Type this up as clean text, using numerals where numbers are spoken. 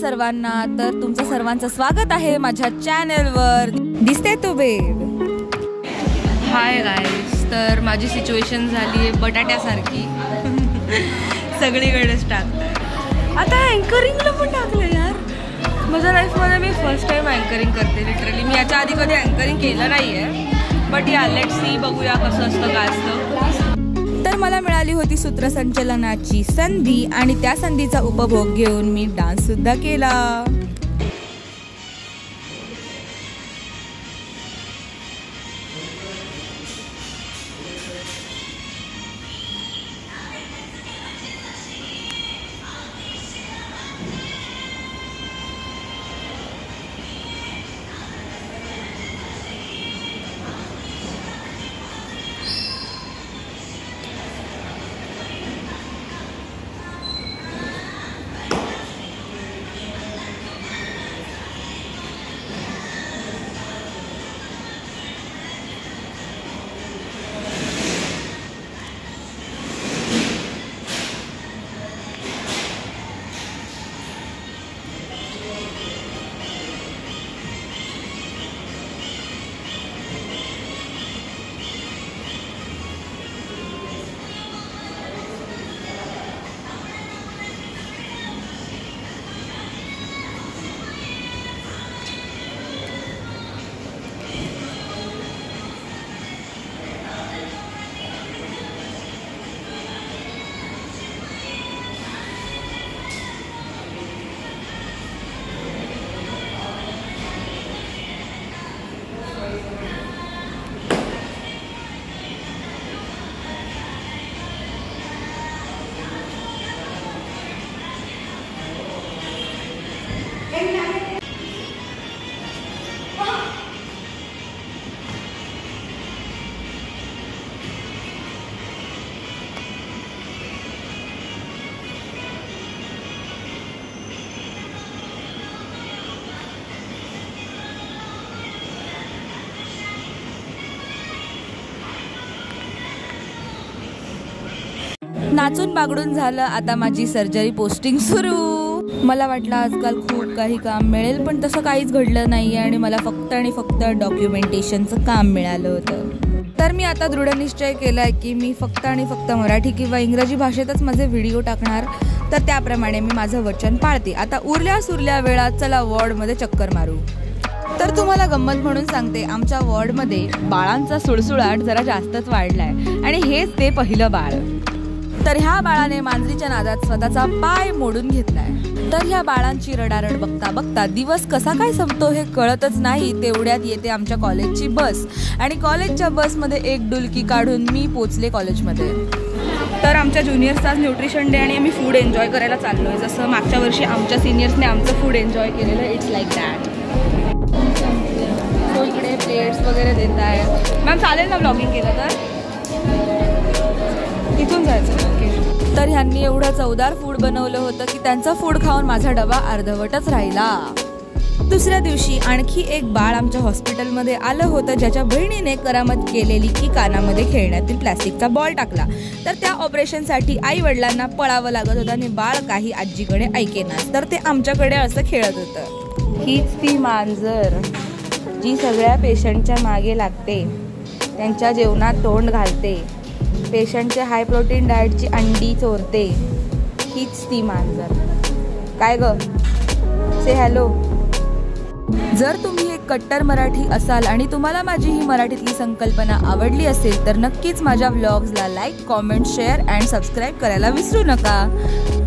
सर्वांना. तर तुमचं सर्वांचं स्वागत आहे माझ्या चॅनलवर. दिसते तू बेब. Hi guys. तर माझी सिच्युएशन झाली आहे बटाट्यासारखी. सगळीकडेच टाकताय. आता अँकरिंगला पण टाकलं यार. माझ्या लाईफमध्ये मी फर्स्ट टाइम अँकरिंग करते लिटरली. मी याच्या आधी कधी अँकरिंग केलं नाही आहे. बट या लेट्स सी, बघूया कसं असतं काय असतं. तर मला मिळाली होती सूत्रसंचलनाची संधी आणि त्या संधीचा उपभोग घेऊन मी डान्ससुद्धा केला. नाचून बागडून झालं. आता माझी सर्जरी पोस्टिंग सुरू. मला वाटलं आजकाल खूप काही काम मिळेल, पण तसं काहीच घडलं नाही आणि मला फक्त आणि फक्त डॉक्युमेंटेशनचं काम मिळालं होतं. तर मी आता दृढ निश्चय केला आहे की मी फक्त आणि फक्त मराठी किंवा इंग्रजी भाषेतच माझे व्हिडिओ टाकणार. तर त्याप्रमाणे मी माझं वचन पाळते. आता उरल्या सुरल्या वेळात चला वॉर्डमध्ये चक्कर मारू. तर तुम्हाला गंमत म्हणून सांगते, आमच्या वॉर्डमध्ये बाळांचा सुळसुळाट जरा जास्तच वाढलाय आणि हेच ते पहिलं बाळ. तर ह्या बाळाने मांजरीच्या नादात स्वतःचा पाय मोडून घेतलाय. तर ह्या बाळांची रडारड बघता बघता दिवस कसा काय संपतो हे कळतच नाही. तेवढ्यात येते आमच्या कॉलेजची बस आणि कॉलेजच्या बसमध्ये एक डुलकी काढून मी पोचले कॉलेजमध्ये. तर आमच्या ज्युनियर्सचा न्यूट्रिशन डे आणि आम्ही फूड एन्जॉय करायला चाललो आहे. जसं मागच्या वर्षी आमच्या सिनियर्सने आमचं फूड एन्जॉय केलेलं. It's like that. सो इकडे प्लेट्स वगैरे देत आहे. मॅम चालेल ना ब्लॉगिंग केलं तर? इथून जायचं. तर ह्यांनी एवढं चवदार फूड बनवलं होतं की त्यांचा फूड खाऊन माझा डबा अर्धवटच राहिला. दुसऱ्या दिवशी आणखी एक बाळ आमच्या हॉस्पिटलमध्ये आलं होतं, ज्याच्या बहिणीने करामत केलेली की कानामध्ये खेळण्यातील प्लॅस्टिकचा बॉल टाकला. तर त्या ऑपरेशनसाठी आई वडिलांना पळावं लागत होतं आणि बाळ काही आजीकडे ऐकेनास. तर ते आमच्याकडे असं खेळत होतं. हीच ती मांजर जी सगळ्या पेशंटच्या मागे लागते, त्यांच्या जेवणात तोंड घालते, पेशंटच्या हाय प्रोटीन डाएटची अंडी चोरते. हीच ती मांजर. काय ग, से हॅलो. जर तुम्ही एक कट्टर मराठी असाल आणि तुम्हाला माझी ही मराठीतली संकल्पना आवडली असेल तर नक्कीच माझ्या व्लॉग्सला like, comment, share and subscribe करायला विसरू नका.